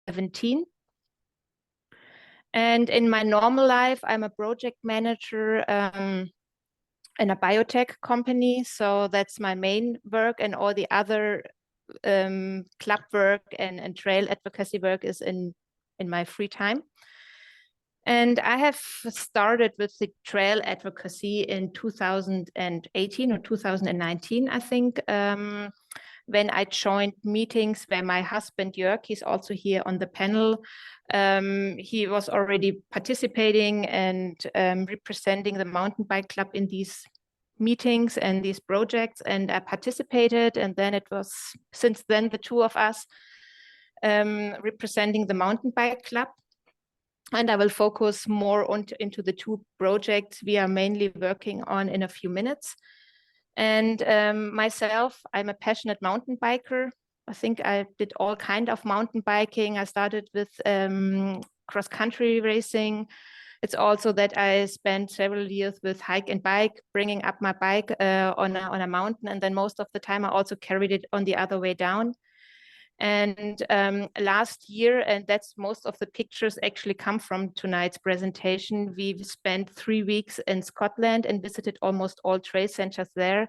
2017. And in my normal life, I'm a project manager in a biotech company. So that's my main work, and all the other club work and trail advocacy work is in my free time. And I have started with the trail advocacy in 2018 or 2019, I think, when I joined meetings where my husband Jörg, he's also here on the panel, he was already participating and representing the mountain bike club in these meetings and these projects, and I participated. And then it was, since then, the two of us representing the mountain bike club. And I will focus more into the two projects we are mainly working on in a few minutes. And myself, I'm a passionate mountain biker. I think I did all kind of mountain biking. I started with cross-country racing. It's also that I spent several years with hike and bike, bringing up my bike on a mountain. And then most of the time I also carried it on the other way down. And last year, and that's most of the pictures actually come from tonight's presentation, we spent 3 weeks in Scotland and visited almost all trail centers there.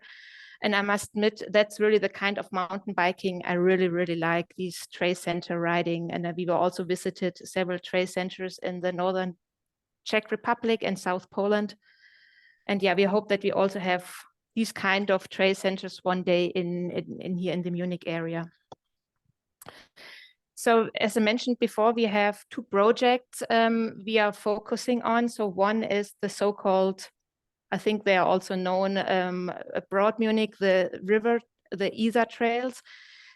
And I must admit, that's really the kind of mountain biking I really, really like, these trail center riding. And we were also visited several trail centers in the northern Czech Republic and South Poland. And yeah, we hope that we also have these kind of trail centers one day in here in the Munich area. So as I mentioned before, we have two projects we are focusing on. So one is the so-called, I think they are also known abroad Munich, the Isar trails.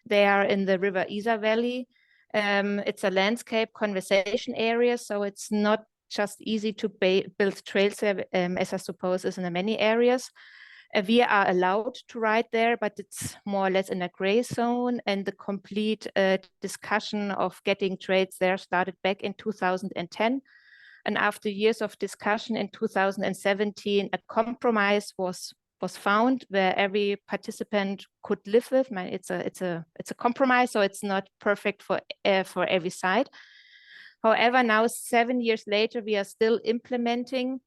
They are in the river Isar Valley. It's a landscape conservation area, so it's not just easy to build trails there, as I suppose is in many areas. We are allowed to ride there, but it's more or less in a gray zone. And the complete discussion of getting trails there started back in 2010. And after years of discussion in 2017, a compromise was found where every participant could live with. It's a compromise, so it's not perfect for every side. However, now 7 years later, we are still implementing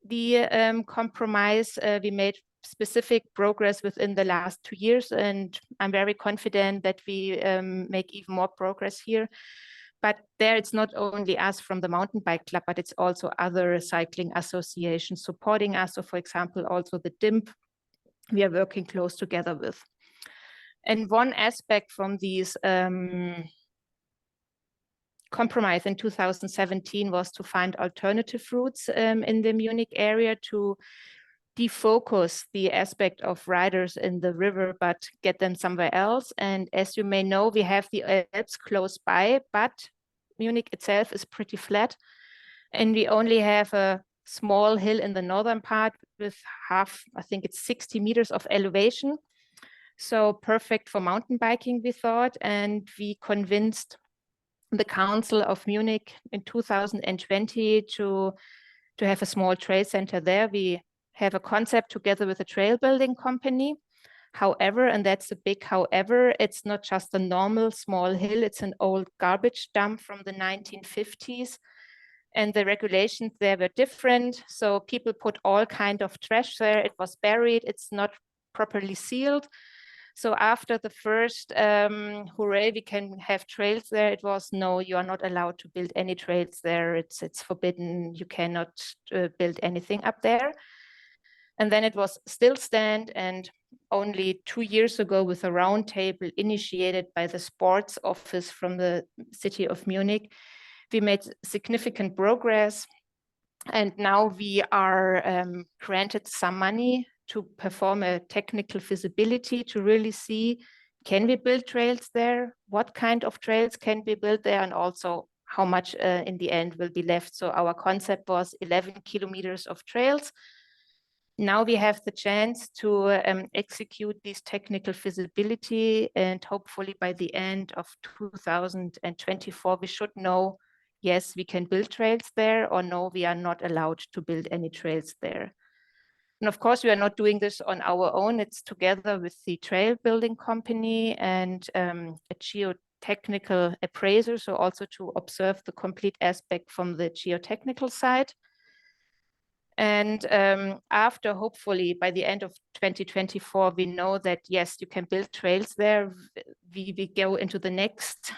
the compromise. We made specific progress within the last 2 years, and I'm very confident that we make even more progress here. But there it's not only us from the mountain bike club, but it's also other cycling associations supporting us. So for example, also the DIMP, we are working close together with. And one aspect from these compromise in 2017 was to find alternative routes in the Munich area to defocus the aspect of riders in the river, but get them somewhere else. And as you may know, we have the Alps close by, but Munich itself is pretty flat. And we only have a small hill in the northern part with half, I think it's 60 meters of elevation. So perfect for mountain biking, we thought. And we convinced the Council of Munich in 2020 to have a small trail center there. We have a concept together with a trail building company. However, and that's a big however, it's not just a normal small hill, it's an old garbage dump from the 1950s. And the regulations there were different. So people put all kind of trash there. It was buried, it's not properly sealed. So after the first hooray, we can have trails there, it was no, you are not allowed to build any trails there. It's forbidden, you cannot build anything up there. And then it was still stand, and only 2 years ago with a roundtable initiated by the sports office from the city of Munich, we made significant progress. And now we are granted some money to perform a technical feasibility to really see, can we build trails there? What kind of trails can be built there? And also how much in the end will be left. So our concept was 11 kilometers of trails. Now we have the chance to execute this technical feasibility, and hopefully by the end of 2024, we should know, yes, we can build trails there, or no, we are not allowed to build any trails there. And of course, we are not doing this on our own. It's together with the trail building company and a geotechnical geotechnical appraiser, so also to observe the complete aspect from the geotechnical side. And after, hopefully, by the end of 2024, we know that, yes, you can build trails there. We go into the next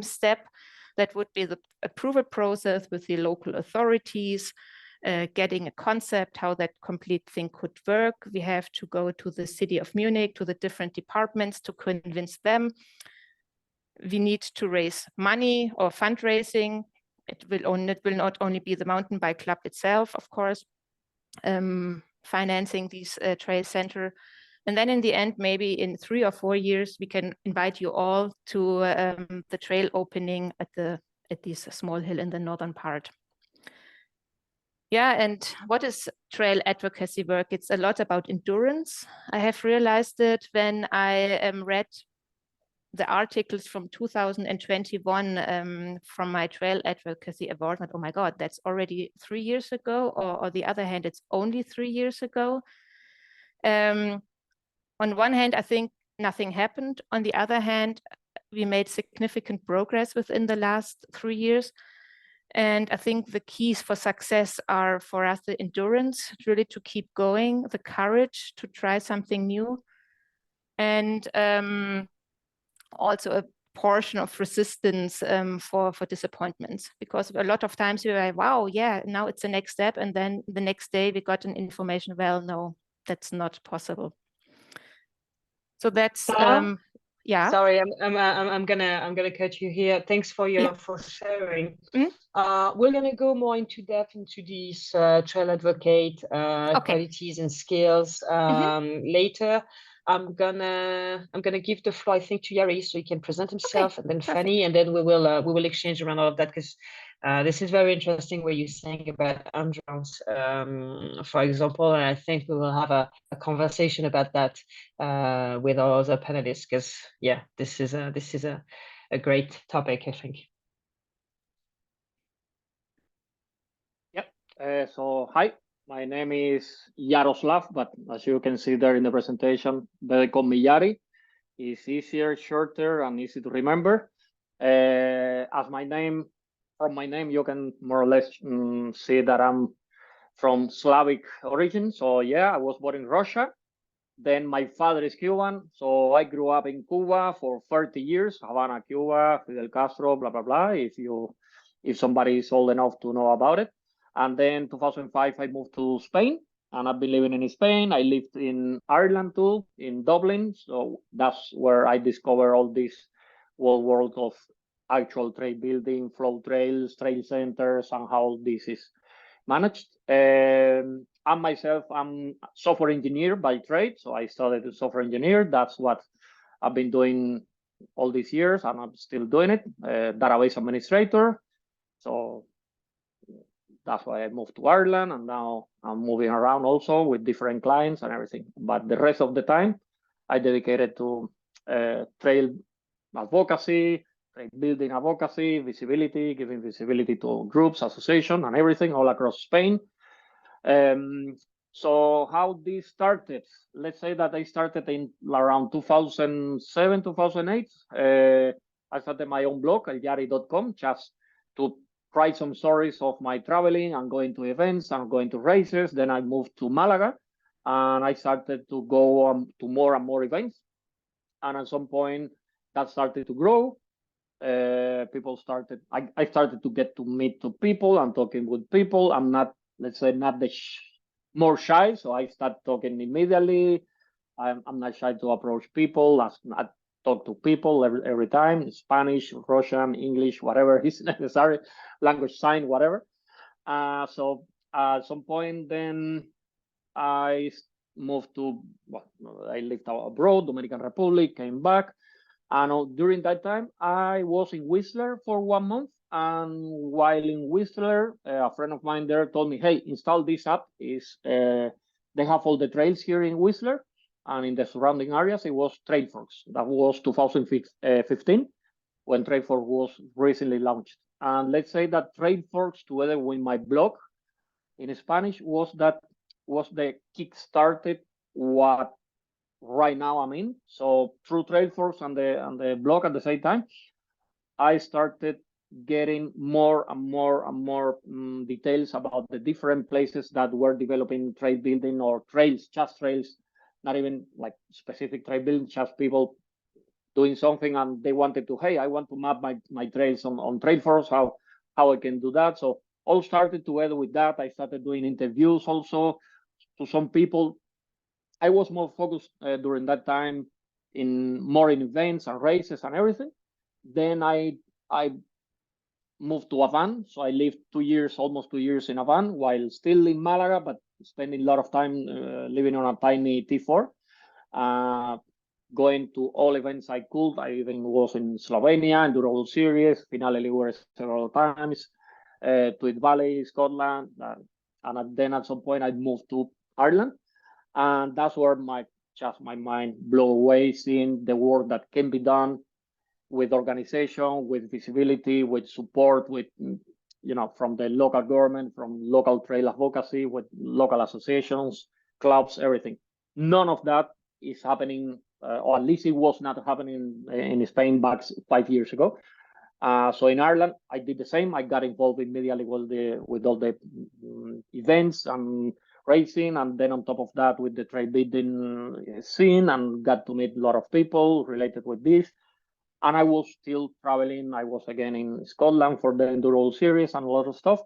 step. That would be the approval process with the local authorities, getting a concept, how that complete thing could work. We have to go to the city of Munich, to the different departments to convince them. We need to raise money or fundraising. It will not only be the mountain bike club itself, of course, financing these trail center. And then in the end, maybe in 3 or 4 years, we can invite you all to the trail opening at this small hill in the northern part. Yeah, and what is trail advocacy work? It's a lot about endurance. I have realized it when I read the articles from 2021 from my Trail Advocacy Award. Oh my God, that's already 3 years ago. Or on the other hand, it's only 3 years ago. On one hand, I think nothing happened. On the other hand, we made significant progress within the last 3 years. And I think the keys for success are for us the endurance, really to keep going, the courage to try something new, and also a portion of resistance for disappointments. Because a lot of times we were like, wow, yeah, now it's the next step. And then the next day we got an information, well, no, that's not possible. So that's yeah. Sorry, I'm gonna cut you here. Thanks for sharing. We're gonna go more into depth into these trail advocate qualities and skills later. I'm gonna give the floor, I think, to Yari so he can present himself, and then Fanie, and then we will exchange around all of that, because this is very interesting what you're saying about endurance, for example, and I think we will have a conversation about that with our other panelists, because yeah, this is a great topic, I think. Yep. So hi, my name is Yaroslav, but as you can see there in the presentation, they call me Yari. It's easier, shorter, and easy to remember. As my name, from my name, you can more or less see that I'm from Slavic origin. So yeah, I was born in Russia. Then my father is Cuban, so I grew up in Cuba for 30 years, Havana, Cuba, Fidel Castro, blah blah blah. If somebody is old enough to know about it. And then 2005, I moved to Spain, and I've been living in Spain. I lived in Ireland too, in Dublin. So that's where I discovered all this whole world of actual trail building, flow trails, trail centers, and how this is managed. I myself, I'm a software engineer by trade. So I studied as a software engineer. That's what I've been doing all these years, and I'm still doing it, database administrator. So that's why I moved to Ireland, and now I'm moving around also with different clients and everything. But the rest of the time, I dedicated to trail advocacy, trail building advocacy, visibility, giving visibility to groups, associations, and everything all across Spain. So how this started? Let's say that I started in around 2007, 2008. I started my own blog, yari.com, just to write some stories of my traveling and going to events and going to races. Then I moved to Malaga, and I started to go to more and more events. And at some point, that started to grow. People started. I started to get to meet to people and talking with people. I'm not, let's say, not the more shy, so I start talking immediately. I'm not shy to approach people. I talk to people every time, Spanish, Russian, English, whatever is necessary, language sign, whatever. So at some point, then I moved to, well, I lived abroad, Dominican Republic, came back. And during that time, I was in Whistler for 1 month. And while in Whistler, a friend of mine there told me, hey, install this app. They have all the trails here in Whistler, and in the surrounding areas, it was TrailForks. That was 2015, when TrailForks was recently launched. And let's say that TrailForks, together with my blog in Spanish, was the kick-started what right now I'm in. So through TrailForks and the blog at the same time, I started getting more and more details about the different places that were developing trail building or trails, just trails, not even like specific trail building, just people doing something and they wanted to, hey, I want to map my trails on Trailforce, how I can do that. So all started together with that. I started doing interviews also to some people. I was more focused during that time more in events and races and everything. Then I moved to a van. So I lived 2 years, almost 2 years in a van while still in Malaga, but spending a lot of time living on a tiny T4, going to all events I could. I even was in Slovenia, Enduro Series, Finale Ligure several times, Tweed Valley, Scotland. And then at some point I moved to Ireland. And that's where my mind blew away, seeing the work that can be done with organization, with visibility, with support, with, from the local government, from local trail advocacy, with local associations, clubs, everything. None of that is happening, or at least it was not happening in Spain back 5 years ago. So in Ireland, I did the same. I got involved immediately with all the events and racing, and then on top of that with the trail building scene, and got to meet a lot of people related with this. And I was still traveling. I was again in Scotland for the Enduro Series and a lot of stuff.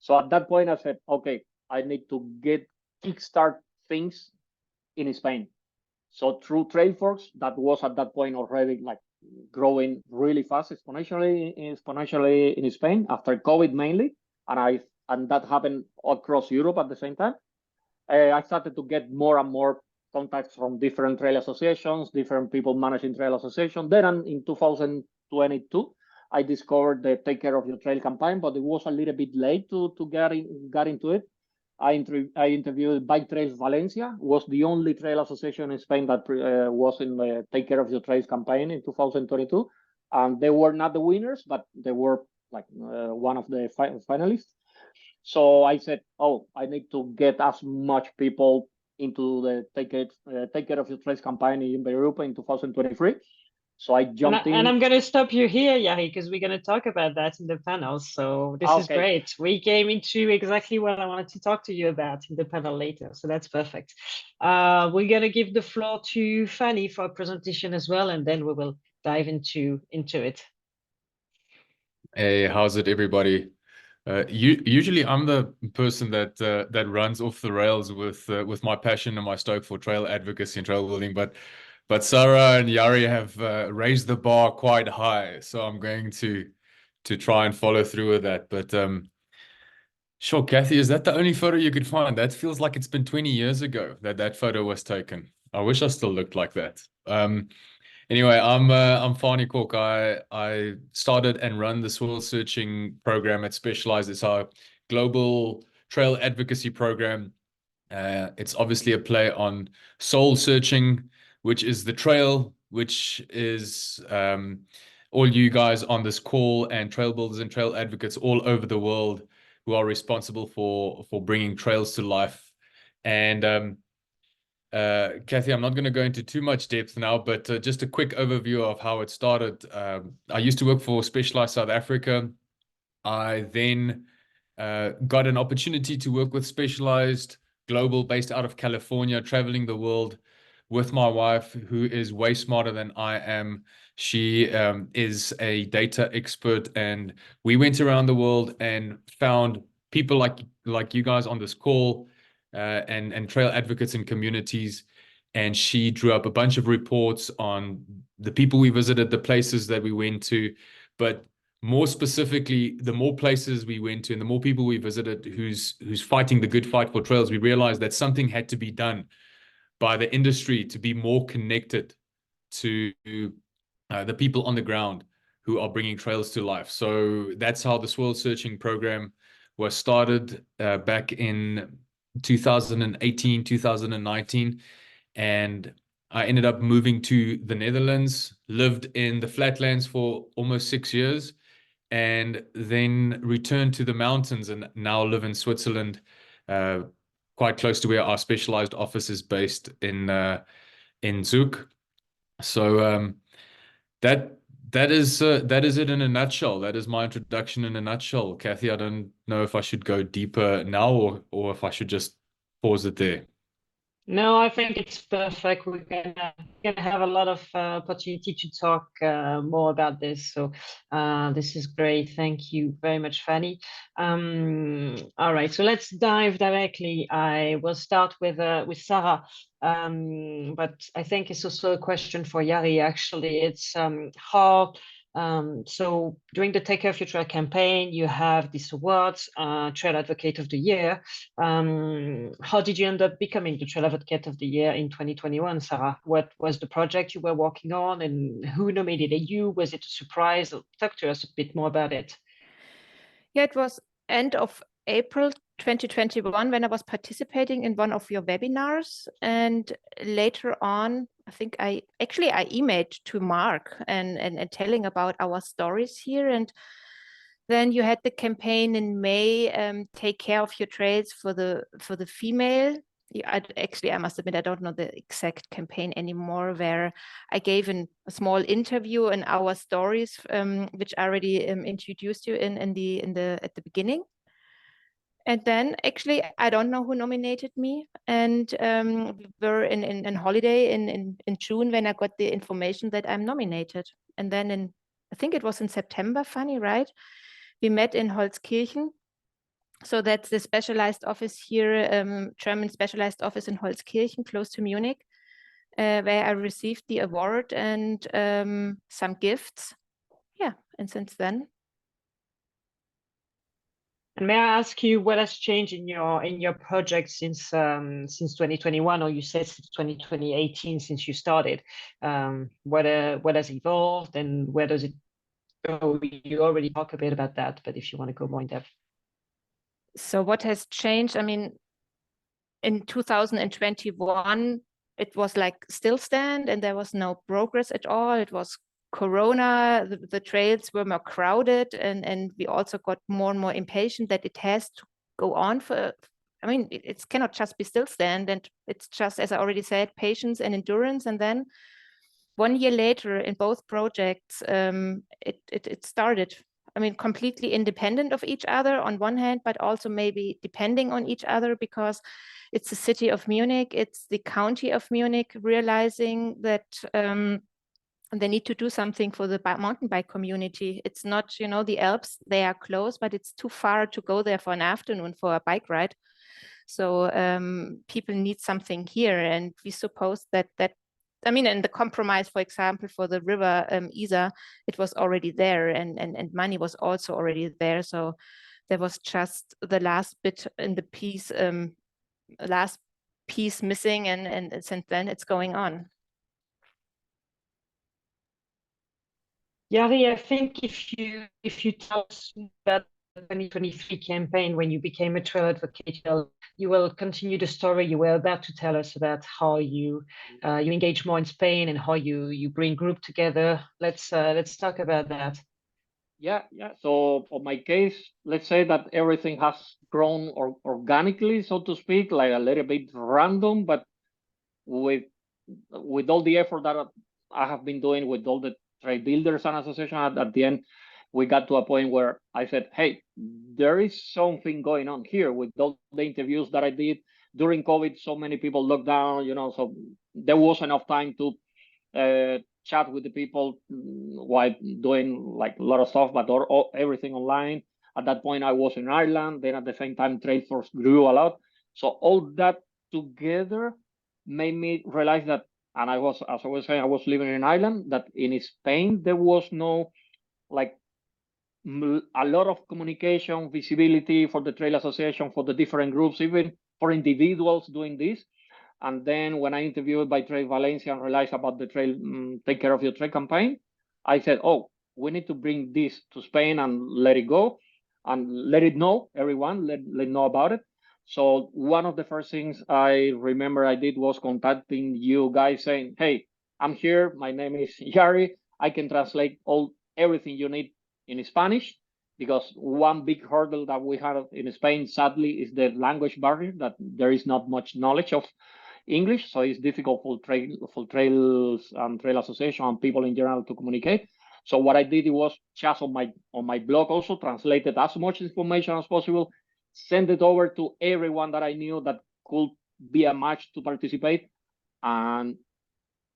So at that point I said, okay, I need to kickstart things in Spain. So through Trailforce, that was at that point already like growing really fast, exponentially in Spain after COVID mainly, and that happened across Europe at the same time. I started to get more and more contacts from different trail associations, different people managing trail associations. Then in 2022, I discovered the Take Care of Your Trail campaign, but it was a little bit late to get into it. I interviewed Bike Trails Valencia, was the only trail association in Spain that was in the Take Care of Your Trails campaign in 2022. And they were not the winners, but they were like one of the finalists. So I said, oh, I need to get as much people into the Take Care of Your Trails campaign in Europe in 2023. So I jumped in. And I'm going to stop you here, Yari, because we're going to talk about that in the panel. So this is great. We came into exactly what I wanted to talk to you about in the panel later. So that's perfect. We're going to give the floor to Fanie for a presentation as well, and then we will dive into it. Hey, how's it, everybody? Usually I'm the person that runs off the rails with my passion and my stoke for trail advocacy and trail building, but Sarah and Yari have raised the bar quite high, so I'm going to try and follow through with that. But sure, Kathy, is that the only photo you could find? That feels like it's been 20 years ago that photo was taken. I wish I still looked like that. Anyway, I'm Fanie Kok. I started and run the soil searching program at Specialized. It's our global trail advocacy program. It's obviously a play on soul searching, which is the trail, which is all you guys on this call and trail builders and trail advocates all over the world who are responsible for bringing trails to life. And Kathy, I'm not going to go into too much depth now, but just a quick overview of how it started. I used to work for Specialized South Africa. I then got an opportunity to work with Specialized Global, based out of California, traveling the world with my wife, who is way smarter than I am. She is a data expert, and we went around the world and found people like you guys on this call, and trail advocates and communities. And she drew up a bunch of reports on the people we visited, the places that we went to, but more specifically, the more places we went to and the more people we visited who's fighting the good fight for trails, we realized that something had to be done by the industry to be more connected to the people on the ground who are bringing trails to life. So that's how the soil searching program was started back in 2018, 2019. And I ended up moving to the Netherlands, lived in the flatlands for almost 6 years, and then returned to the mountains and now live in Switzerland, quite close to where our Specialized office is based in Zug. So that That is it in a nutshell. That is my introduction in a nutshell. Kathy, I don't know if I should go deeper now or if I should just pause it there. No, I think it's perfect. We're gonna have a lot of opportunity to talk more about this. So this is great. Thank you very much, Fanie. All right, so let's dive directly. I will start with Sarah, but I think it's also a question for Yari. Actually, it's how. So during the Take Care of Your Trail campaign, you have these awards, Trail Advocate of the Year. How did you end up becoming the Trail Advocate of the Year in 2021, Sarah? What was the project you were working on and who nominated you? Was it a surprise? Talk to us a bit more about it. Yeah, it was end of April 2021 when I was participating in one of your webinars. And later on, I think I emailed to Mark and telling about our stories here. And then you had the campaign in May, Take Care of Your Trails for the female. I must admit, I don't know the exact campaign anymore, where I gave a small interview in our stories, which I already introduced you at the beginning. And then actually, I don't know who nominated me. And we were in holiday in June when I got the information that I'm nominated. And then I think it was in September, Fanie, right? We met in Holzkirchen. So that's the specialized office here, German specialized office in Holzkirchen, close to Munich, where I received the award and some gifts. Yeah, and since then. And may I ask you what has changed in your project since 2021, or you said since 2018 since you started? What has evolved and where does it go? You already talked a bit about that, but if you want to go more in depth. So what has changed? I mean, in 2021, it was like still stand and there was no progress at all. It was Corona, the trails were more crowded, and we also got more and more impatient that it has to go on for, I mean, it cannot just be still stand, and it's just, as I already said, patience and endurance. And then 1 year later in both projects, it started, I mean, completely independent of each other on one hand, but also maybe depending on each other, because it's the city of Munich, it's the county of Munich realizing that they need to do something for the mountain bike community. It's not, you know, the Alps, they are close, but it's too far to go there for an afternoon for a bike ride. So people need something here. And we suppose that I mean, in the compromise, for example, for the river Isar, it was already there, and money was also already there. So there was just the last bit in the piece, last piece missing, and since then it's going on. Yari, I think if you tell us about the 2023 campaign when you became a trail advocate, you will continue the story you were about to tell us about how you engage more in Spain and how you bring group together. Let's talk about that. Yeah. So for my case, let's say that everything has grown organically, so to speak, like a little bit random, but with all the effort that I have been doing with all the trail builders and association, at the end, we got to a point where I said, hey, there is something going on here with all the interviews that I did during COVID. So many people locked down, so there was enough time to chat with the people while doing like a lot of stuff, but everything online. At that point, I was in Ireland. Then at the same time, Trailforce grew a lot. So all that together made me realize that, and I was, as I was saying, I was living in Ireland, that in Spain, there was no like a lot of communication, visibility for the Trail Association, for the different groups, even for individuals doing this. And then when I interviewed by Trail Valencia and realized about the Trail Take Care of Your Trail campaign, I said, oh, we need to bring this to Spain and let it go and let it know, everyone, let know about it. So one of the first things I remember I did was contacting you guys saying, hey, I'm here. My name is Yari. I can translate everything you need in Spanish, because one big hurdle that we have in Spain, sadly, is the language barrier, that there is not much knowledge of English. So it's difficult for trails and trail association and people in general to communicate. So what I did was just on my blog also translated as much information as possible, send it over to everyone that I knew that could be a match to participate. And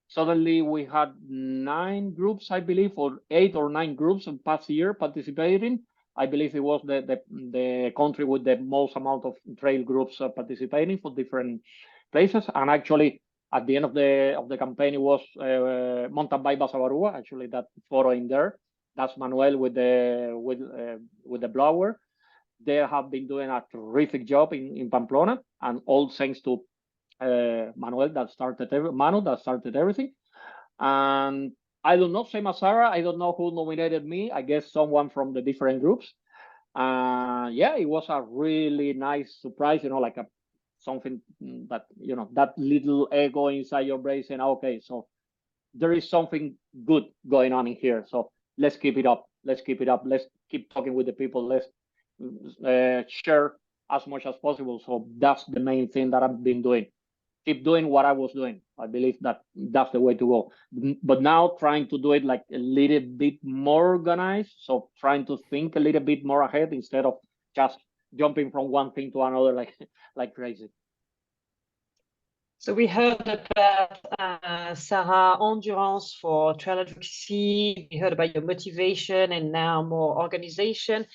suddenly we had 9 groups, I believe, or 8 or 9 groups in past year participating. I believe it was the country with the most amount of trail groups participating for different places. And actually, at the end of the campaign, it was Mountain Bike Basabarua. Actually, that photo in there, that's Manuel with the blower. They have been doing a terrific job in Pamplona, and all thanks to Manuel that started everything. And I don't know, same as Sarah, I don't know who nominated me. I guess someone from the different groups. Yeah, it was a really nice surprise, like something that, that little ego inside your brain saying, okay, so there is something good going on in here. So let's keep it up. Let's keep talking with the people. Let's share as much as possible. So that's the main thing that I've been doing. Keep doing what I was doing. I believe that that's the way to go. But now trying to do it like a little bit more organized. So trying to think a little bit more ahead instead of just jumping from one thing to another like crazy. So we heard about Sarah, endurance for trail advocacy. We heard about your motivation and now more organization.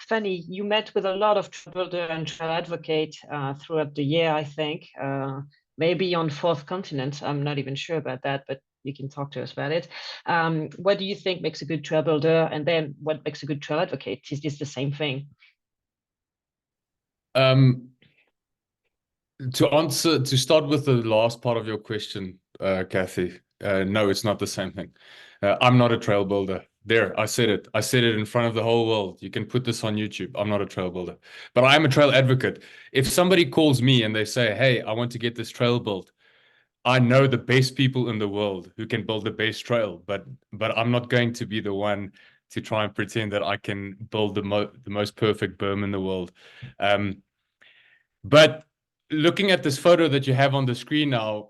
Fanie, you met with a lot of trail builder and trail advocate throughout the year, I think. Maybe on 4th continent. I'm not even sure about that, but you can talk to us about it. What do you think makes a good trail builder? And then what makes a good trail advocate? Is this the same thing? To start with the last part of your question, Kathy, no, it's not the same thing. I'm not a trail builder. There, I said it. I said it in front of the whole world. You can put this on YouTube. I'm not a trail builder, but I am a trail advocate. If somebody calls me and they say, hey, I want to get this trail built, I know the best people in the world who can build the best trail, but I'm not going to be the one to try and pretend that I can build the most perfect berm in the world. But looking at this photo that you have on the screen now,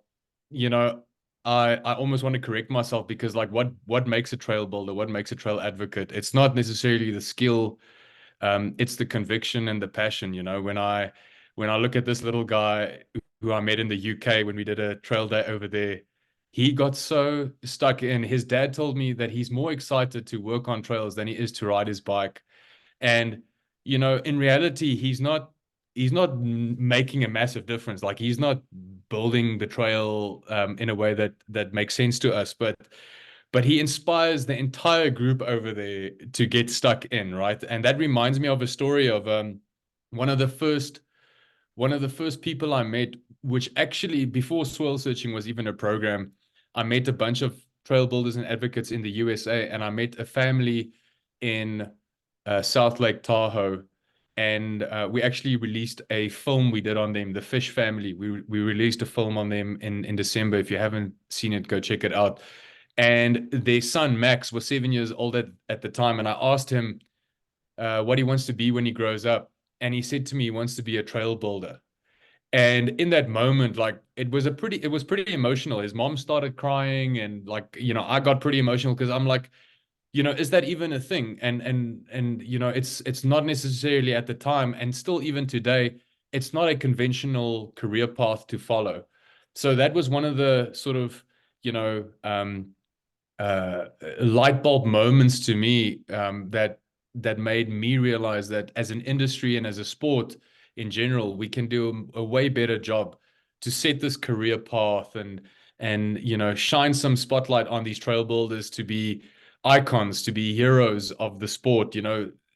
I almost want to correct myself, because like what makes a trail builder, what makes a trail advocate? It's not necessarily the skill, it's the conviction and the passion. When I look at this little guy who I met in the UK when we did a trail day over there, he got so stuck in. His dad told me that he's more excited to work on trails than he is to ride his bike. And in reality, he's not making a massive difference. Like, he's not building the trail in a way that makes sense to us, but he inspires the entire group over there to get stuck in, right? And that reminds me of a story of one of the first people I met, which actually, before Soil Searching was even a program, I met a bunch of trail builders and advocates in the USA, and I met a family in South Lake Tahoe, and we actually released a film we did on them, the Fish Family. We released a film on them in December. If you haven't seen it, go check it out. And their son, Max, was 7 years old at the time, and I asked him what he wants to be when he grows up. And he said to me he wants to be a trail builder. And in that moment, like, it was pretty emotional. His mom started crying, and like, I got pretty emotional, because I'm like, is that even a thing? And it's not necessarily at the time, and still even today, it's not a conventional career path to follow. So that was one of the sort of, light bulb moments to me, that made me realize that as an industry and as a sport in general, we can do a way better job to set this career path and shine some spotlight on these trail builders to be icons, to be heroes of the sport,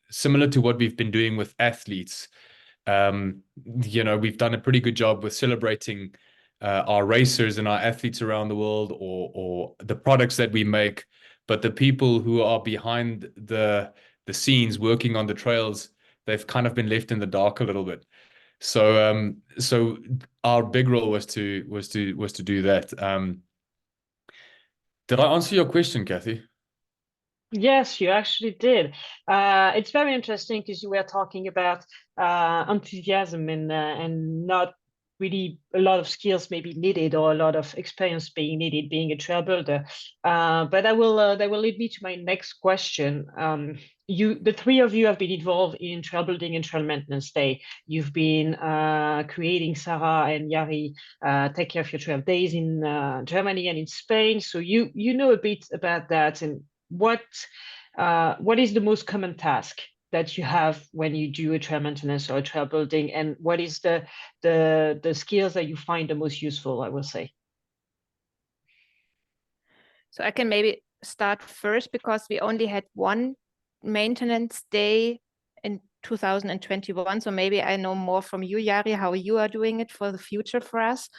similar to what we've been doing with athletes. We've done a pretty good job with celebrating our racers and our athletes around the world, or the products that we make, but the people who are behind the scenes working on the trails, they've kind of been left in the dark a little bit. So our big role was to do that. Did I answer your question, Kathy? Yes, you actually did. It's very interesting, because you were talking about enthusiasm and not really a lot of skills maybe needed, or a lot of experience being needed being a trail builder. But that will lead me to my next question. The three of you have been involved in trail building and trail maintenance day. You've been creating, Sarah and Yari, Take Care of Your Trail Days in Germany and in Spain. So you know a bit about that. And what is the most common task that you have when you do a trail maintenance or a trail building, and what is the skills that you find the most useful, I will say? So I can maybe start first, because we only had one maintenance day in 2021. So maybe I know more from you, Yari, how you are doing it for the future for us.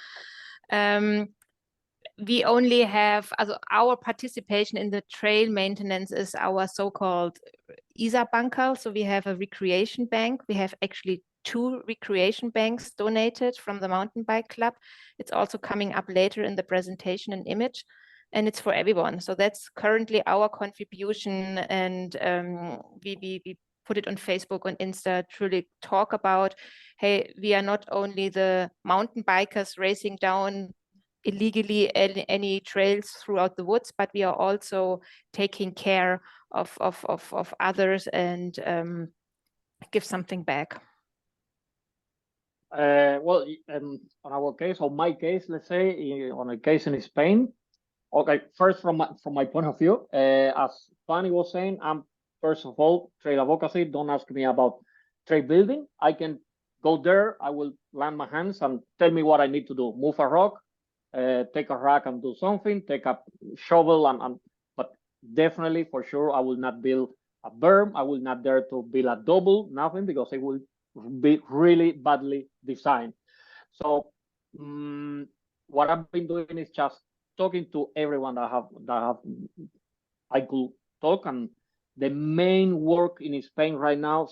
We only have, our participation in the trail maintenance is our so-called Isar-Banker. So we have a recreation bank. We have actually 2 recreation banks donated from the mountain bike club. It's also coming up later in the presentation and image, and it's for everyone. So that's currently our contribution, and we put it on Facebook, on Insta, to really talk about, hey, we are not only the mountain bikers racing down illegally any trails throughout the woods, but we are also taking care of others and give something back. Well, on our case, or my case, let's say, on a case in Spain. Okay, first from my point of view, as Fanie was saying, I'm first of all trail advocacy. Don't ask me about trail building. I can go there. I will land my hands and tell me what I need to do. Move a rock. Take a rack and do something, take a shovel, but definitely for sure I will not build a berm. I will not dare to build a double, nothing, because it will be really badly designed. So what I've been doing is just talking to everyone that I could talk, and the main work in Spain right now,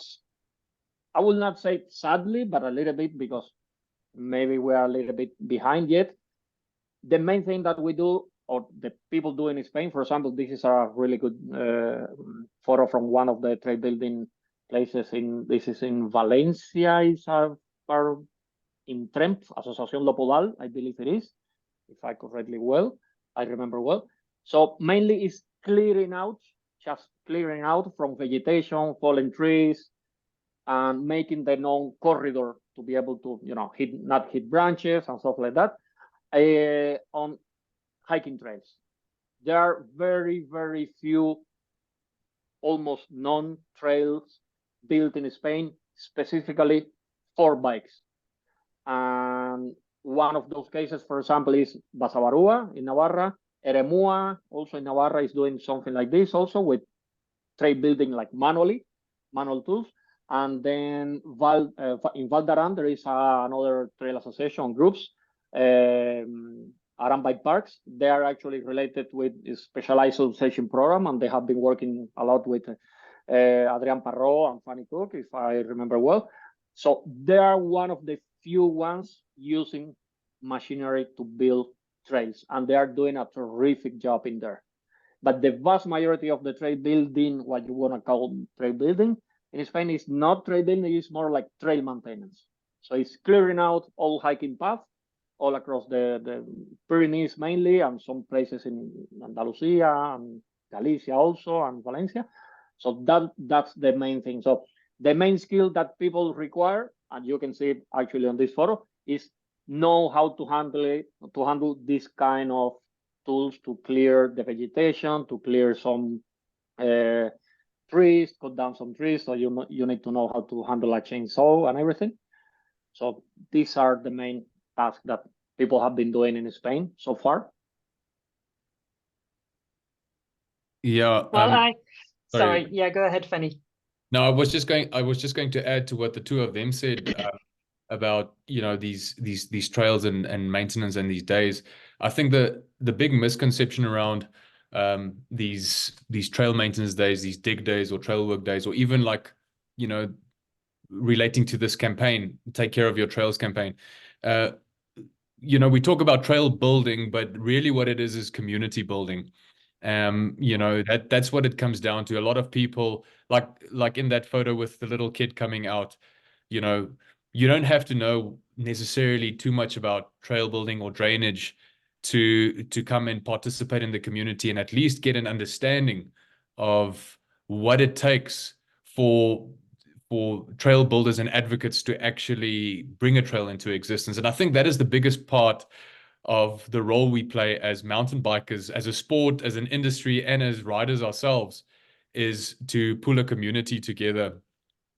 I will not say sadly, but a little bit, because maybe we are a little bit behind yet. The main thing that we do, or the people do in Spain, for example, this is a really good photo from one of the trail building places. This is in Valencia, it's in Tremp, Asociación Lopodal, I believe it is, if I remember well. So mainly it's just clearing out from vegetation, fallen trees, and making the known corridor to be able to, not hit branches and stuff like that. On hiking trails, there are very, very few, almost none trails built in Spain specifically for bikes. And one of those cases, for example, is Basabarúa in Navarra. Eremua, also in Navarra, is doing something like this also, with trail building like manual tools. And then in Val d'Aran, there is another trail association groups, Aran Bike Parks. They are actually related with a specialized association program, and they have been working a lot with Adrian Parrot and Fanie Kok, if I remember well. So they are one of the few ones using machinery to build trails, and they are doing a terrific job in there. But the vast majority of the trail building, what you want to call trail building in Spain, is not trail building, it's more like trail maintenance. So it's clearing out all hiking paths all across the Pyrenees mainly, and some places in Andalusia and Galicia also, and Valencia. So that's the main thing. So the main skill that people require, and you can see it actually on this photo, is know how to handle this kind of tools to clear the vegetation, to clear some trees, cut down some trees. So you need to know how to handle a chainsaw and everything. So these are the main tasks that people have been doing in Spain so far. Yeah. Well, sorry. Yeah, go ahead, Fanie. No, I was just going to add to what the two of them said about these trails and maintenance and these days. I think the big misconception around these trail maintenance days, these dig days or trail work days, or even relating to this campaign, Take Care of Your Trails campaign. We talk about trail building, but really what it is community building. That's what it comes down to. A lot of people, like in that photo with the little kid coming out, you don't have to know necessarily too much about trail building or drainage to come and participate in the community and at least get an understanding of what it takes for trail builders and advocates to actually bring a trail into existence. And I think that is the biggest part of the role we play as mountain bikers, as a sport, as an industry, and as riders ourselves, is to pull a community together.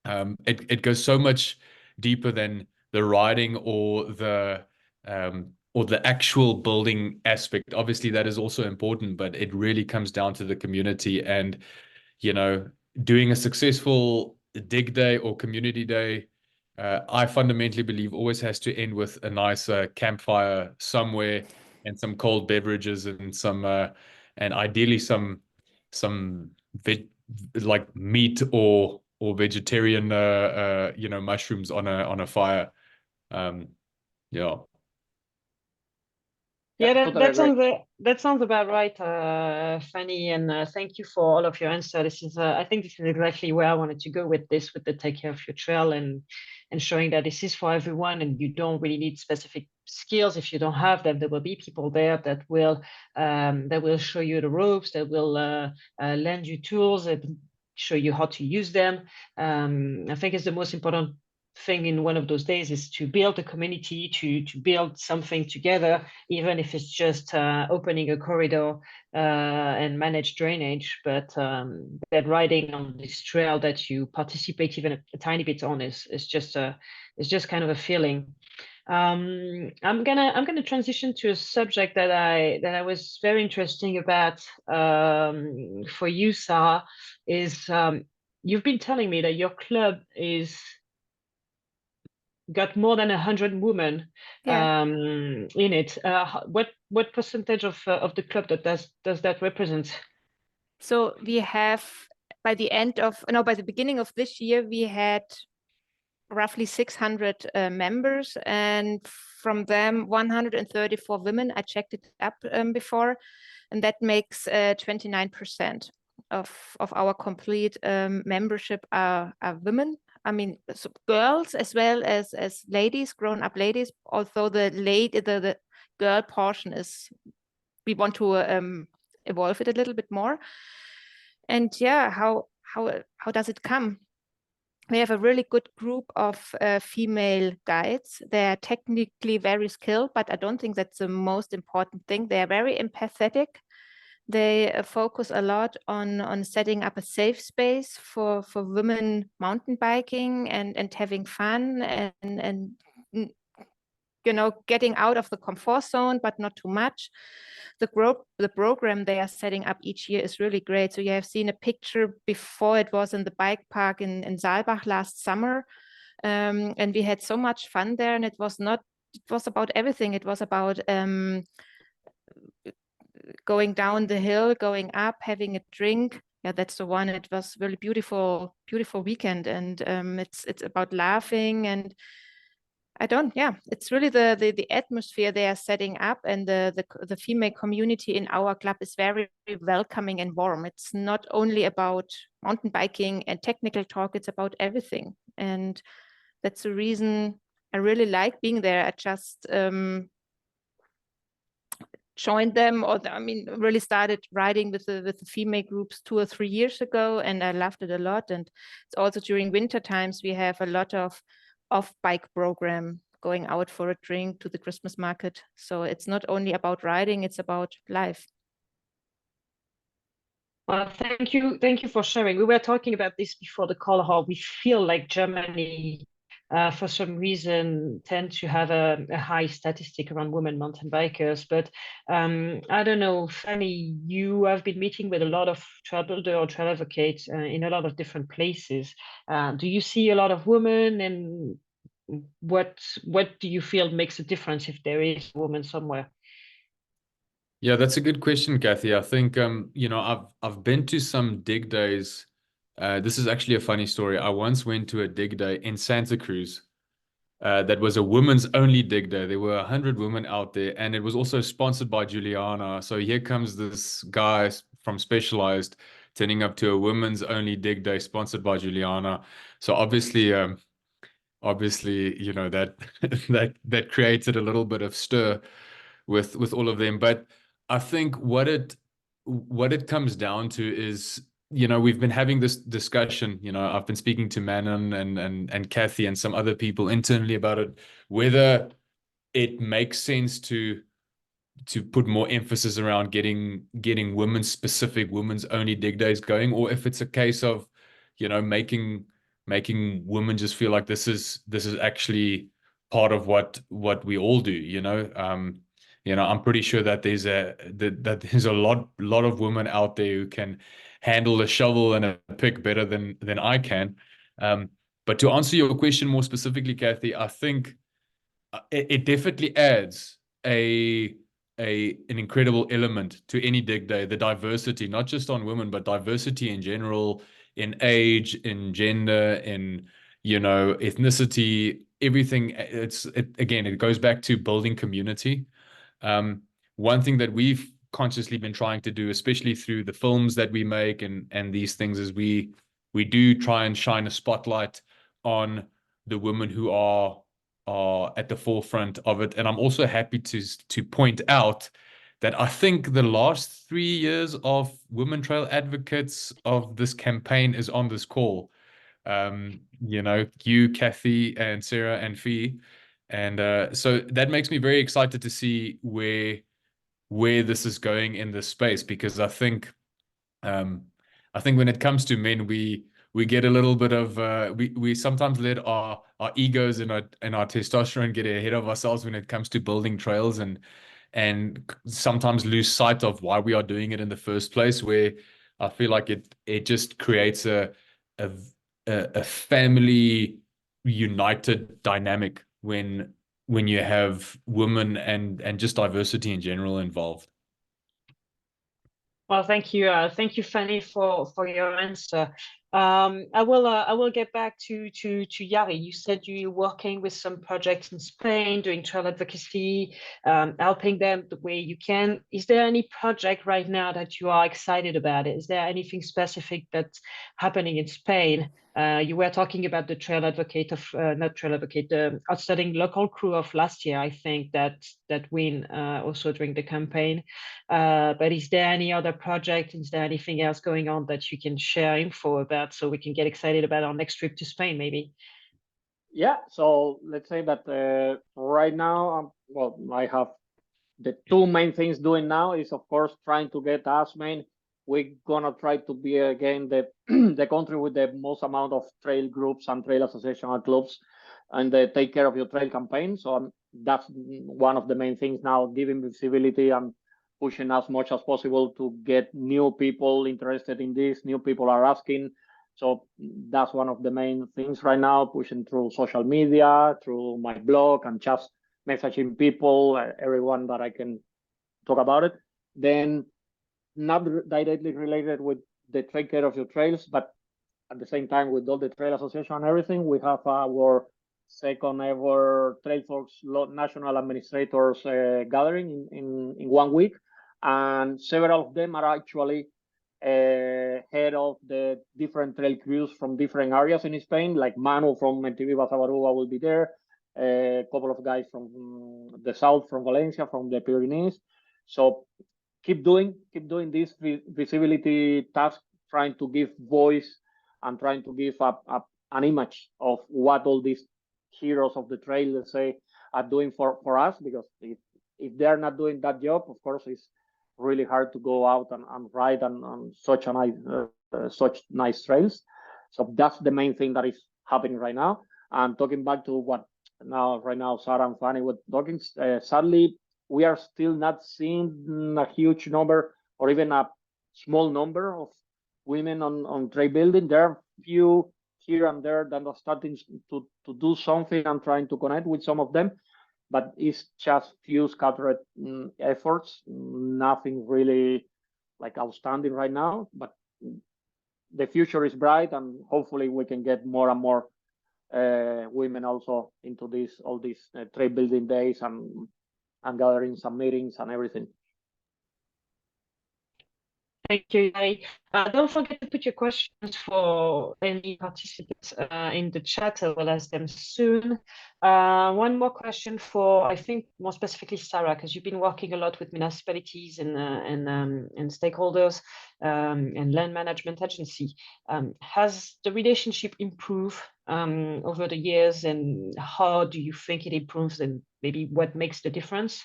It goes so much deeper than the riding or the actual building aspect. Obviously, that is also important, but it really comes down to the community. And, you know, doing a successful dig day or community day, I fundamentally believe always has to end with a nice campfire somewhere and some cold beverages and some and ideally some like meat or vegetarian you know, mushrooms on a fire. Yeah. Yeah, that sounds about right, Fanie, and thank you for all of your answers. This is, I think, this is exactly where I wanted to go with this, with the take care of your trail and showing that this is for everyone, and you don't really need specific skills. If you don't have them, there will be people there that will show you the ropes, that will lend you tools, that show you how to use them. I think it's the most important thing in one of those days is to build a community, to build something together, even if it's just opening a corridor and manage drainage. But that riding on this trail that you participate even a tiny bit on is just kind of a feeling. I'm gonna transition to a subject that I was very interesting about for you, Sarah. Is you've been telling me that your club is got more than 100 women in it. What percentage of the club does that represent? So we have, by the beginning of this year, we had roughly 600 members, and from them 134 women. I checked it up before, and that makes 29% of our complete membership are women. I mean, so girls as well as ladies, grown-up ladies. Although the girl portion is, we want to evolve it a little bit more. And yeah, how does it come? We have a really good group of female guides. They are technically very skilled, but I don't think that's the most important thing. They are very empathetic. They focus a lot on setting up a safe space for women mountain biking and having fun and you know, getting out of the comfort zone, but not too much. The program they are setting up each year is really great. So you have seen a picture before. It was in the bike park in Saalbach last summer, and we had so much fun there. And it was about everything. It was about going down the hill, going up, having a drink. Yeah, that's the one. It was really beautiful weekend, and it's about laughing, and it's really the atmosphere they are setting up, and the female community in our club is very welcoming and warm. It's not only about mountain biking and technical talk, it's about everything, and that's the reason I really like being there. I just joined them, really started riding with the female groups 2 or 3 years ago, and I loved it a lot. And it's also during winter times we have a lot of off-bike program, going out for a drink, to the Christmas market. So it's not only about riding, it's about life. Well, thank you for sharing. We were talking about this before the call, how we feel like Germany for some reason tend to have a high statistic around women mountain bikers. But I don't know, Fanie, you have been meeting with a lot of trail builder or trail advocates in a lot of different places. Do you see a lot of women, and what do you feel makes a difference if there is a woman somewhere? Yeah, that's a good question, Kathy. I think you know, I've been to some dig days. This is actually a funny story. I once went to a dig day in Santa Cruz. That was a women's only dig day. There were 100 women out there, and it was also sponsored by Juliana. So here comes this guy from Specialized turning up to a women's only dig day sponsored by Juliana. So obviously obviously, you know, that that created a little bit of stir with all of them. But I think what it comes down to is, you know, we've been having this discussion, you know, I've been speaking to Manon and Kathy and some other people internally about it, whether it makes sense to put more emphasis around getting women's specific, women's only dig days going, or if it's a case of, you know, making women just feel like this is actually part of what we all do, you know. You know, I'm pretty sure that there's a lot of women out there who can handle a shovel and a pick better than I can. But to answer your question more specifically, Kathy, I think it definitely adds an incredible element to any dig day, the diversity, not just on women, but diversity in general, in age, in gender, in, you know, ethnicity, everything. Again, it goes back to building community. One thing that we've consciously been trying to do, especially through the films that we make and these things, is we do try and shine a spotlight on the women who are at the forefront of it. And I'm also happy to point out that I think the last 3 years of women trail advocates of this campaign is on this call. You know, you, Kathy, and Sarah, and Fee. And so that makes me very excited to see where this is going in this space, because I think when it comes to men, we get a little bit of we sometimes let our egos and our testosterone get ahead of ourselves when it comes to building trails, and sometimes lose sight of why we are doing it in the first place, where I feel like it just creates a family united dynamic when you have women and just diversity in general involved. Well, thank you, Fanie, for your answer. I will get back to Yari. You said you're working with some projects in Spain, doing trail advocacy, helping them the way you can. Is there any project right now that you are excited about? Is there anything specific that's happening in Spain? You were talking about the trail advocate of not trail advocate, the outstanding local crew of last year. I think that win also during the campaign. But is there any other project? Is there anything else going on that you can share info about so we can get excited about our next trip to Spain, maybe? Yeah, so let's say that right now, well, I have the two main things doing now is, of course, trying to get us main. We're gonna try to be again the the country with the most amount of trail groups and trail association clubs, and the Take Care of Your Trail campaign. So that's one of the main things now, giving visibility and pushing as much as possible to get new people interested in this. New people are asking. So that's one of the main things right now, pushing through social media, through my blog, and just messaging people, everyone that I can talk about it. Then not directly related with the Take Care of Your Trails, but at the same time with all the trail association and everything, we have our second ever Trailforce National Administrators gathering in 1 week. And several of them are actually head of the different trail crews from different areas in Spain, like Manu from MTV Basabarúa will be there, a couple of guys from the south, from Valencia, from the Pyrenees. So keep doing this visibility task, trying to give voice and trying to give an image of what all these heroes of the trail, let's say, are doing for us, because if they're not doing that job, of course, it's really hard to go out and ride on such nice trails. So that's the main thing that is happening right now. And talking back to what right now Sarah and Fanie were talking, sadly, we are still not seeing a huge number or even a small number of women on trail building. There are few here and there that are starting to do something and trying to connect with some of them, but it's just few scattered efforts, nothing really like outstanding right now. But the future is bright, and hopefully we can get more and more women also into all these trail building days and gathering some meetings and everything. Thank you, Yari. Don't forget to put your questions for any participants in the chat. I will ask them soon. One more question for, I think, more specifically Sarah, because you've been working a lot with municipalities and stakeholders and land management agency. Has the relationship improved over the years, and how do you think it improves, and maybe what makes the difference?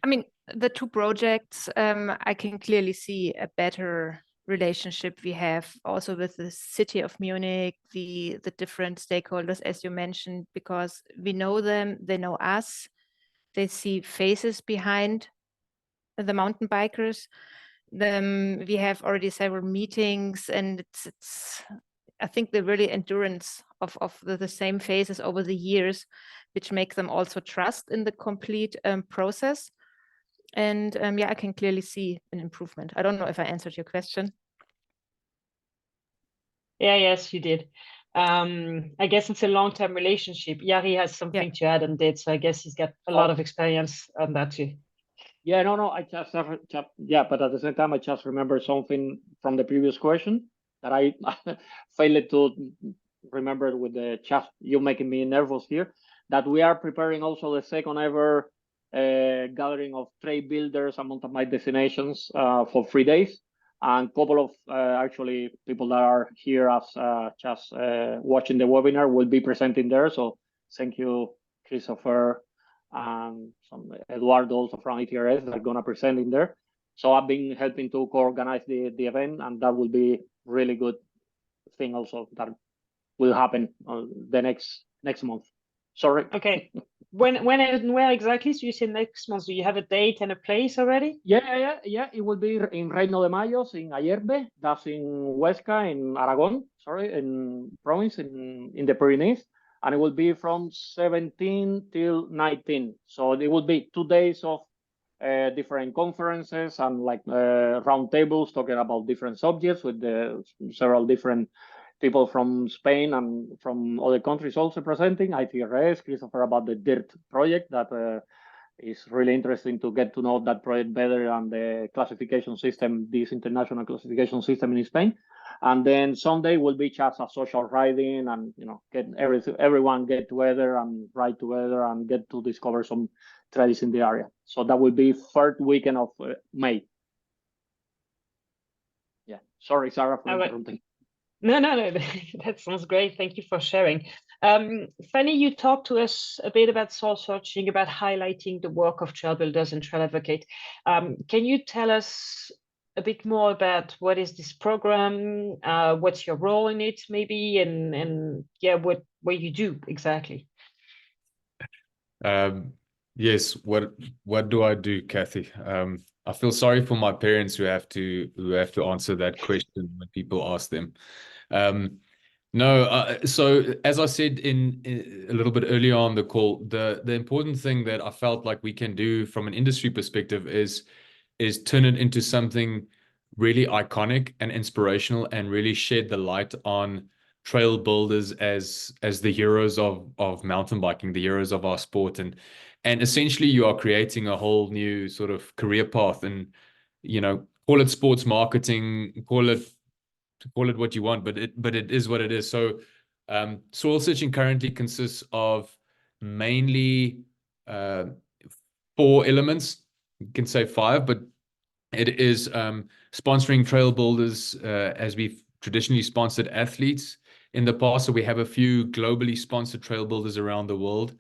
I mean, the two projects, I can clearly see a better relationship we have also with the city of Munich, the different stakeholders, as you mentioned, because we know them, they know us, they see faces behind the mountain bikers. We have already several meetings, and it's I think the really endurance of the same faces over the years, which make them also trust in the complete process. And yeah, I can clearly see an improvement. I don't know if I answered your question. Yeah, yes, you did. I guess it's a long-term relationship. Yari has something to add on that, so I guess he's got a lot of experience on that too. Yeah, no, I just yeah, but at the same time, I just remember something from the previous question that I failed to remember with the chat. You making me nervous here. That we are preparing also the second ever gathering of trail builders and mountain bike destinations for 3 days, and a couple of actually people that are here as just watching the webinar will be presenting there. So thank you, Christopher, and some Eduardo also from ETRS that are gonna present in there. So I've been helping to co-organize the event, and that will be really good thing also that will happen the next month. Sorry. Okay. When and where exactly? So you say next month. Do you have a date and a place already? Yeah. It will be in Reino de Mayos in Ayerbe. That's in Huesca in Aragon. Sorry, in province in the Pyrenees, and it will be from 17 till 19. So it will be 2 days of different conferences and like round tables talking about different subjects with several different people from Spain and from other countries also presenting. ITRS, Christopher about the DIRT project that is really interesting to get to know that project better and the classification system, this international classification system in Spain. And then Sunday will be just a social riding and, you know, get everyone get together and ride together and get to discover some trails in the area. So that will be third weekend of May. Yeah, sorry, Sarah, for interrupting. No, that sounds great. Thank you for sharing. Fanie, you talked to us a bit about soul searching, about highlighting the work of trail builders and trail advocate. Can you tell us a bit more about what is this program? What's your role in it, maybe, and yeah, what you do exactly? Yes. What do I do, Kathy? I feel sorry for my parents who have to answer that question when people ask them. So as I said in a little bit earlier on the call, the important thing that I felt like we can do from an industry perspective is turn it into something really iconic and inspirational, and really shed the light on trail builders as the heroes of mountain biking, the heroes of our sport, and essentially you are creating a whole new sort of career path, and you know, call it sports marketing, call it what you want, but it is what it is. So soil searching currently consists of mainly 4 elements. You can say 5, but it is sponsoring trail builders as we've traditionally sponsored athletes in the past. So we have a few globally sponsored trail builders around the world,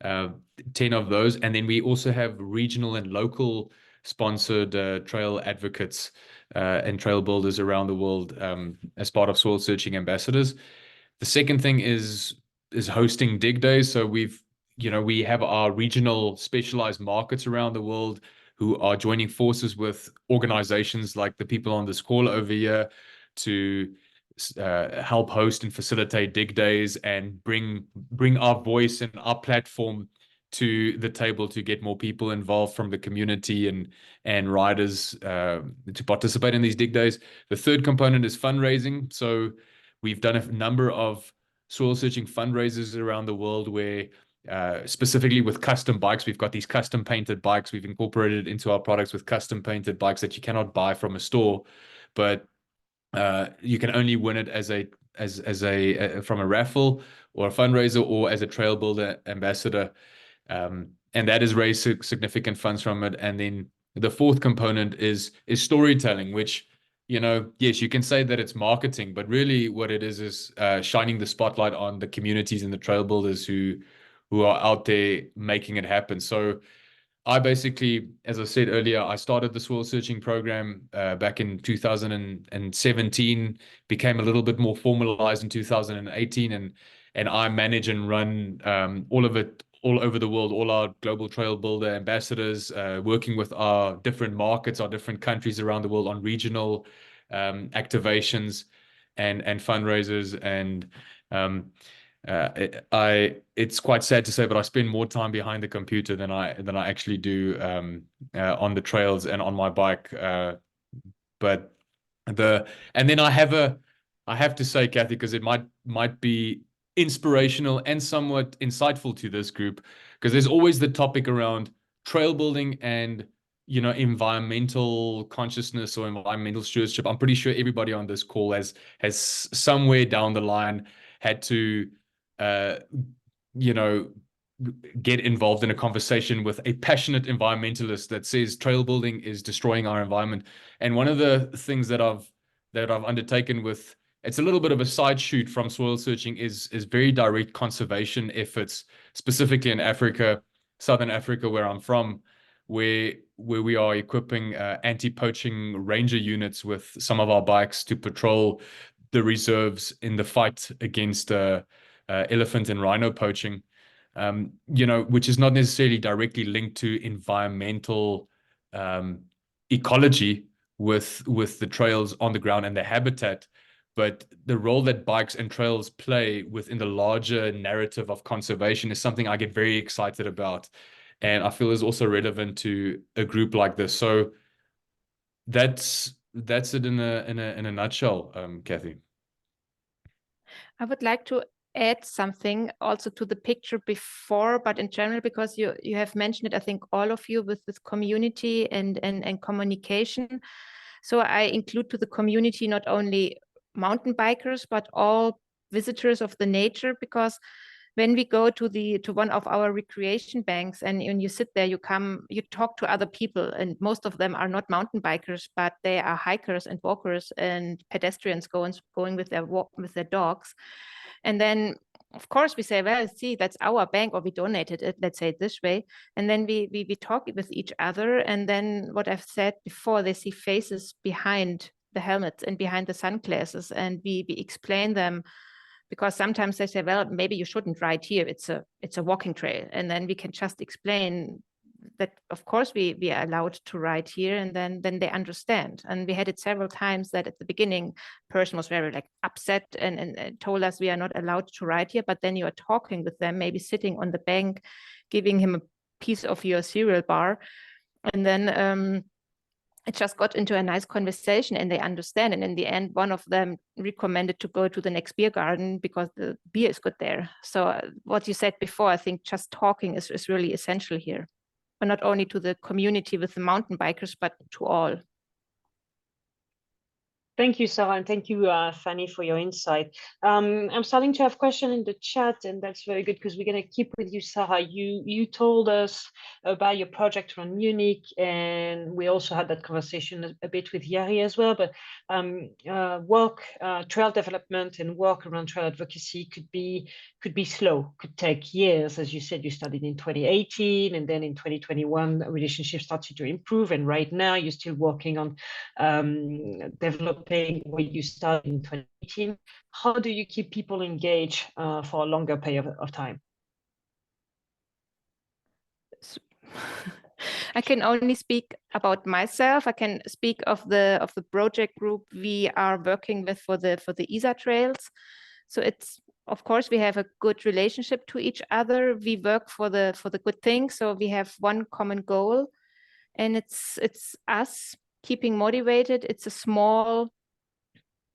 10 of those. And then we also have regional and local sponsored trail advocates and trail builders around the world as part of soil searching ambassadors. The second thing is hosting dig days. So we have our regional specialized markets around the world who are joining forces with organizations like the people on this call over here to help host and facilitate dig days and bring our voice and our platform to the table to get more people involved from the community and riders to participate in these dig days. The third component is fundraising. So we've done a number of soil searching fundraisers around the world where specifically with custom bikes. We've got these custom painted bikes. We've incorporated into our products with custom painted bikes that you cannot buy from a store, but you can only win it as a from a raffle or a fundraiser or as a trail builder ambassador. And that has raised significant funds from it. And then the fourth component is storytelling, which, you know, yes, you can say that it's marketing, but really what it is shining the spotlight on the communities and the trail builders who are out there making it happen. So I basically, as I said earlier, I started the soil searching program back in 2017, became a little bit more formalized in 2018, and I manage and run all of it all over the world, all our global trail builder ambassadors, working with our different markets, our different countries around the world on regional activations and fundraisers. And it's quite sad to say, but I spend more time behind the computer than I actually do on the trails and on my bike. And then I have to say, Kathy, because it might be inspirational and somewhat insightful to this group, because there's always the topic around trail building and, you know, environmental consciousness or environmental stewardship. I'm pretty sure everybody on this call has somewhere down the line had to you know, get involved in a conversation with a passionate environmentalist that says trail building is destroying our environment. And one of the things that I've undertaken with, it's a little bit of a side shoot from soil searching, is very direct conservation efforts, specifically in Africa, Southern Africa, where I'm from, where we are equipping anti-poaching ranger units with some of our bikes to patrol the reserves in the fight against elephant and rhino poaching, you know, which is not necessarily directly linked to environmental ecology with the trails on the ground and the habitat, but the role that bikes and trails play within the larger narrative of conservation is something I get very excited about, and I feel is also relevant to a group like this. So that's it in a nutshell, Kathy. I would like to add something also to the picture before, but in general, because you have mentioned it, I think all of you, with community and communication. So I include to the community not only mountain bikers, but all visitors of the nature, because when we go to one of our recreation banks and you sit there, you talk to other people, and most of them are not mountain bikers, but they are hikers and walkers and pedestrians going with their dogs. And then, of course, we say, well, see, that's our bank, or we donated it, let's say it this way. And then we talk with each other. And then what I've said before, they see faces behind the helmets and behind the sunglasses. And we explain them, because sometimes they say, well, maybe you shouldn't ride here. It's a walking trail. And then we can just explain that, of course, we are allowed to ride here, and then they understand. And we had it several times that at the beginning, person was very upset and told us we are not allowed to ride here. But then you are talking with them, maybe sitting on the bank, giving him a piece of your cereal bar, and then it just got into a nice conversation, and they understand. And in the end, one of them recommended to go to the next beer garden because the beer is good there. So what you said before, I think just talking is really essential here. But not only to the community with the mountain bikers, but to all. Thank you, Sarah, and thank you, Fanie, for your insight. I'm starting to have questions in the chat, and that's very good, because we're going to keep with you, Sarah. You told us about your project around Munich, and we also had that conversation a bit with Yari as well. But trail development and work around trail advocacy could be slow, could take years. As you said, you started in 2018, and then in 2021, relationships started to improve, and right now you're still working on developing where you started in 2018. How do you keep people engaged for a longer period of time? I can only speak about myself. I can speak of the project group we are working with for the ISA trails. So it's, of course, we have a good relationship to each other. We work for the good thing. So we have one common goal, and it's us keeping motivated. It's a small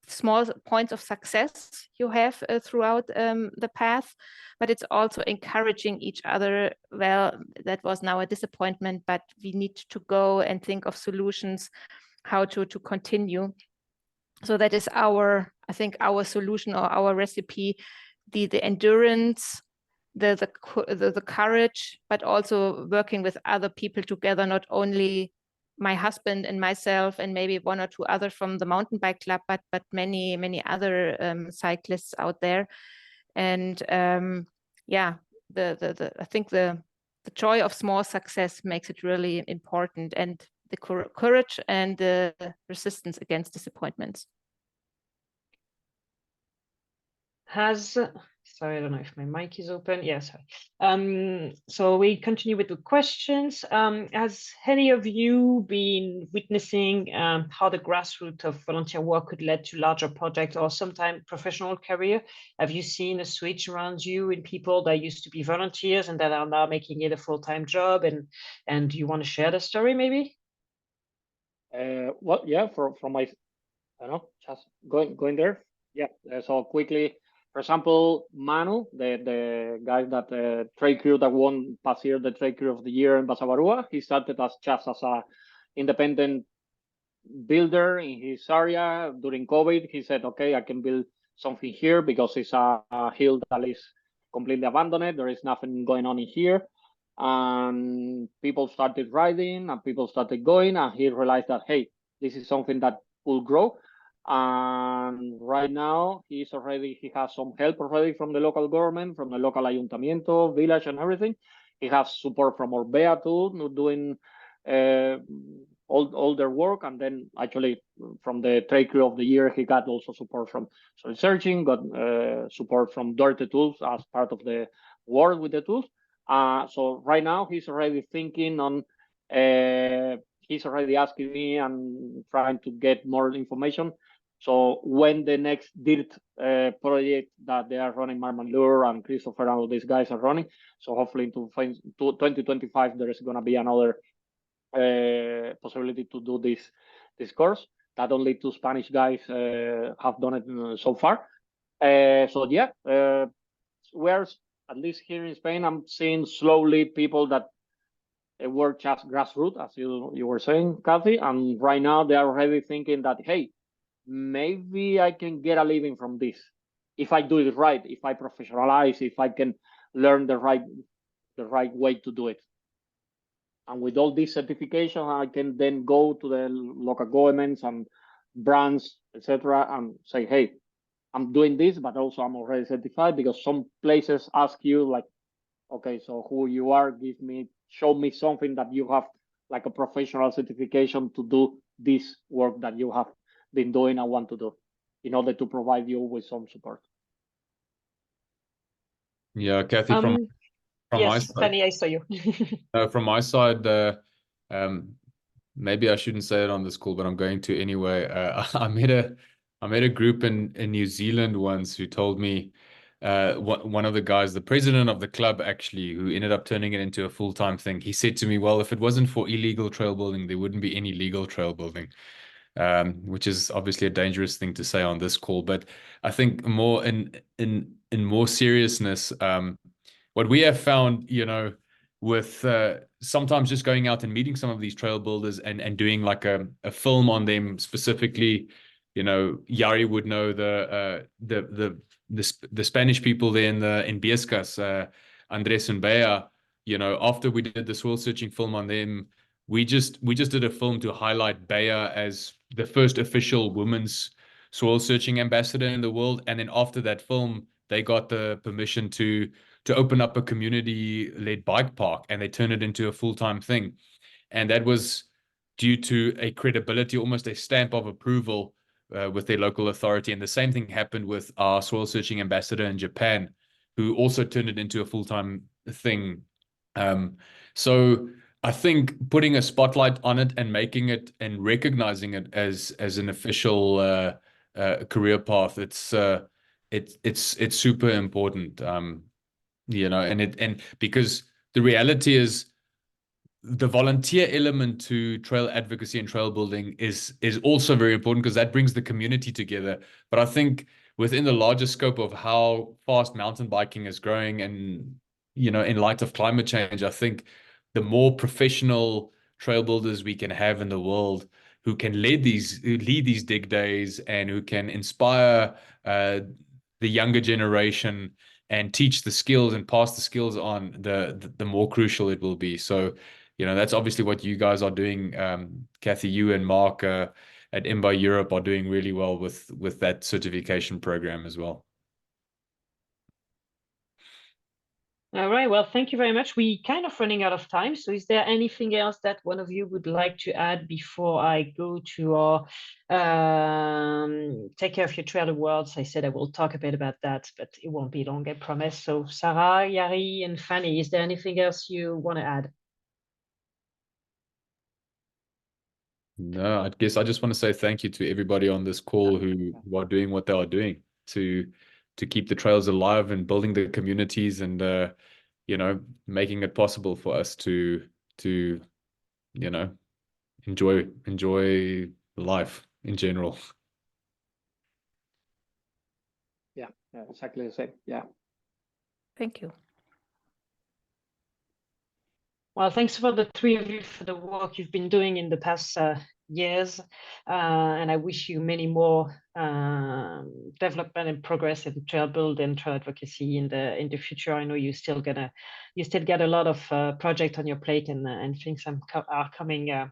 small points of success you have throughout the path, but it's also encouraging each other. Well, that was now a disappointment, but we need to go and think of solutions, how to continue. So that is I think our solution or our recipe, the endurance, the courage, but also working with other people together, not only my husband and myself and maybe one or two others from the mountain bike club, but many other cyclists out there. And yeah, I think the joy of small success makes it really important, and the courage and the resistance against disappointments. Sorry, I don't know if my mic is open. Yes. So we continue with the questions. Has any of you been witnessing how the grassroots of volunteer work could lead to larger projects or sometimes professional career? Have you seen a switch around you in people that used to be volunteers and that are now making it a full-time job? And do you want to share the story maybe? Well, yeah, from my, I don't know, just going there. Yeah, so quickly. For example, Manu, the guy that trade crew that won past year the trade crew of the year in Basabarua, he started just as a independent builder in his area during COVID. He said, okay, I can build something here because it's a hill that is completely abandoned. There is nothing going on in here. And people started riding and people started going, and he realized that, hey, this is something that will grow. And right now he has some help already from the local government, from the local ayuntamiento, village, and everything. He has support from Orbea too, doing all their work. And then actually from the trade crew of the year, he got also support from soil searching, got support from Dirty Tools as part of the work with the tools. So right now he's already thinking on, he's already asking me and trying to get more information. So when the next DIRT project that they are running, Marman and Christopher and all these guys are running, so hopefully in 2025 there is going to be another possibility to do this course that only 2 Spanish guys have done it so far. So yeah, we're at least here in Spain, I'm seeing slowly people that work just grassroots, as you were saying, Kathy, and right now they are already thinking that, hey, maybe I can get a living from this if I do it right, if I professionalize, if I can learn the right way to do it. And with all these certifications, I can then go to the local governments and brands, etc., and say, hey, I'm doing this, but also I'm already certified, because some places ask you like, okay, so who you are, show me something that you have, like a professional certification to do this work that you have been doing and want to do, in order to provide you with some support. Yeah, Kathy, from yes, my side, Fanie, I saw you. from my side, maybe I shouldn't say it on this call, but I'm going to anyway. I met a group in New Zealand once who told me, one of the guys, the president of the club actually, who ended up turning it into a full-time thing, he said to me, well, if it wasn't for illegal trail building, there wouldn't be any legal trail building. Which is obviously a dangerous thing to say on this call, but I think more in more seriousness, what we have found, with sometimes just going out and meeting some of these trail builders and doing like a film on them specifically, Yari would know the Spanish people there in Biescas, Andres and Bea, after we did the soil searching film on them, we just did a film to highlight Bea as the first official women's soil searching ambassador in the world. And then after that film, they got the permission to open up a community-led bike park, and they turned it into a full-time thing. And that was due to a credibility, almost a stamp of approval with their local authority. And the same thing happened with our soil searching ambassador in Japan, who also turned it into a full-time thing. So I think putting a spotlight on it and making it and recognizing it as an official career path, it's super important. And because the reality is, the volunteer element to trail advocacy and trail building is also very important, because that brings the community together. But I think within the larger scope of how fast mountain biking is growing, and in light of climate change, I think the more professional trail builders we can have in the world, who can lead these dig days and who can inspire the younger generation and teach the skills and pass the skills on, the more crucial it will be. So, that's obviously what you guys are doing. Kathy, you and Mark at IMBA Europe are doing really well with that certification program as well. All right, well, thank you very much. We kind of running out of time. So is there anything else that one of you would like to add before I go to our Take Care of Your Trail Awards? I said I will talk a bit about that, but it won't be long, I promise. So Sarah, Yari, and Fanie, is there anything else you want to add? No, I guess I just want to say thank you to everybody on this call who are doing what they are doing to keep the trails alive and building the communities, and making it possible for us to enjoy life in general. Yeah, exactly the same. Yeah. Thank you. Well, thanks for the three of you for the work you've been doing in the past years, and I wish you many more development and progress in trail build and trail advocacy in the future. I know you still get a lot of project on your plate, and things are coming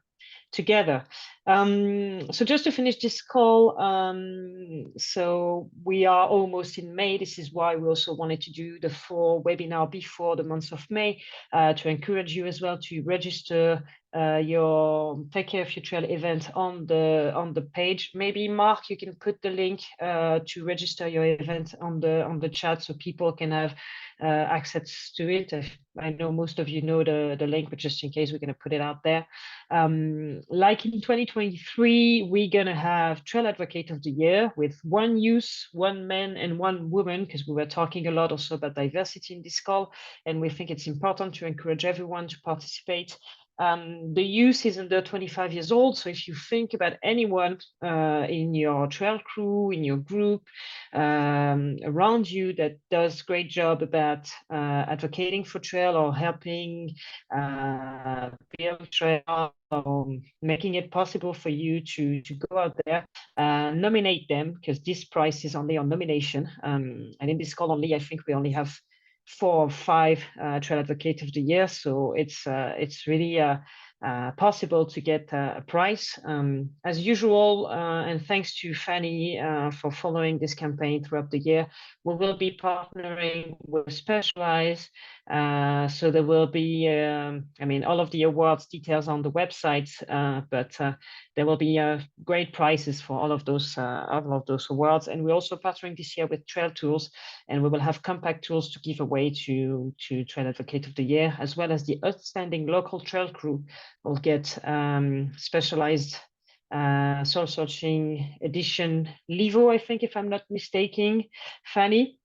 together. So just to finish this call, so we are almost in May. This is why we also wanted to do the 4 webinar before the month of May, to encourage you as well to register your Take Care of Your Trail event on the page. Maybe Mark, you can put the link to register your event on the chat so people can have access to it. I know most of you know the link, but just in case, we're going to put it out there. Like in 2023, we're going to have Trail Advocate of the Year with 1 youth, 1 man, and 1 woman, because we were talking a lot also about diversity in this call, and we think it's important to encourage everyone to participate. The youth is under 25 years old, so if you think about anyone in your trail crew, in your group, around you that does great job about advocating for trail or helping build trail, or making it possible for you to go out there, nominate them, because this prize is only on nomination. And in this call only, I think we only have 4 or 5 Trail Advocate of the Year, so it's really possible to get a prize. As usual, and thanks to Fanie for following this campaign throughout the year, we will be partnering with Specialized. So there will be, all of the awards details on the website, but there will be great prizes for all of those awards. And we're also partnering this year with Trail Tools, and we will have compact tools to give away to Trail Advocate of the Year, as well as the Outstanding Local Trail Crew will get Specialized Soul Searching Edition Levo, I think, if I'm not mistaken, Fanie,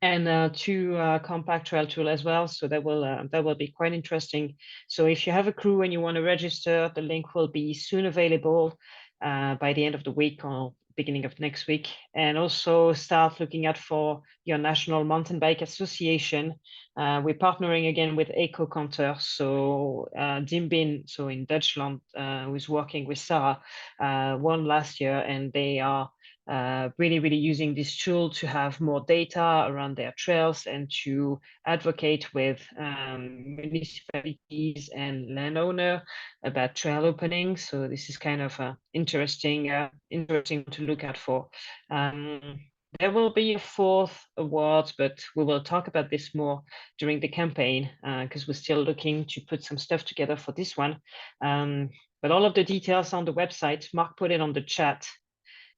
and 2 compact trail tool as well. So that will be quite interesting. So if you have a crew and you want to register, the link will be soon available by the end of the week or beginning of next week. And also start looking out for your National Mountain Bike Association. We're partnering again with EcoCounter. So Dimbin, so in Dutchland, who's working with Sarah, won last year, and they are really using this tool to have more data around their trails and to advocate with municipalities and landowner about trail opening. So this is kind of interesting to look out for. There will be a 4th award, but we will talk about this more during the campaign, because we're still looking to put some stuff together for this one. But all of the details on the website. Mark put it on the chat.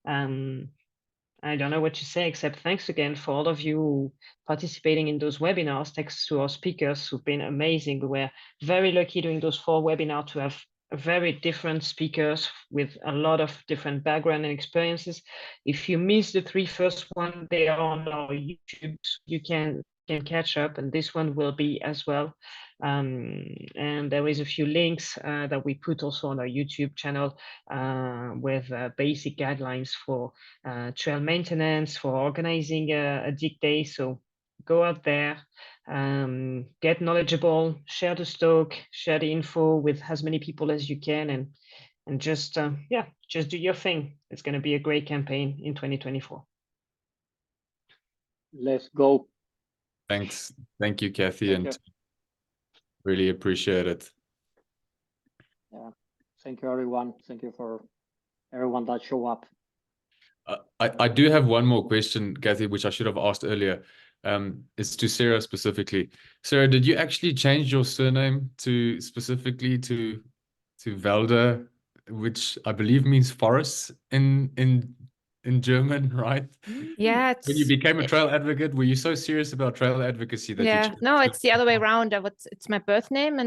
I don't know what to say, except thanks again for all of you participating in those webinars. Thanks to our speakers who've been amazing. We were very lucky during those 4 webinars to have very different speakers with a lot of different background and experiences. If you missed the 3 first one, they are on our YouTube. You can can catch up, and this one will be as well. And there is a few links that we put also on our YouTube channel with basic guidelines for trail maintenance, for organizing a dig day. So go out there, get knowledgeable, share the stock, share the info with as many people as you can, and just just do your thing. It's going to be a great campaign in 2024. Let's go. Thanks. Thank you, Kathy, Thank and you. really appreciate it. Yeah. Thank you, everyone. Thank you for everyone that show up. I do have one more question, Kathy, which I should have asked earlier. It's to Sarah specifically. Sarah, did you actually change your surname to specifically to Wälde, which I believe means forest in German, right? Yeah, When you became a trail advocate, were you so serious about trail advocacy that you yeah, changed no, it? it's the other way around. It's my birth name, and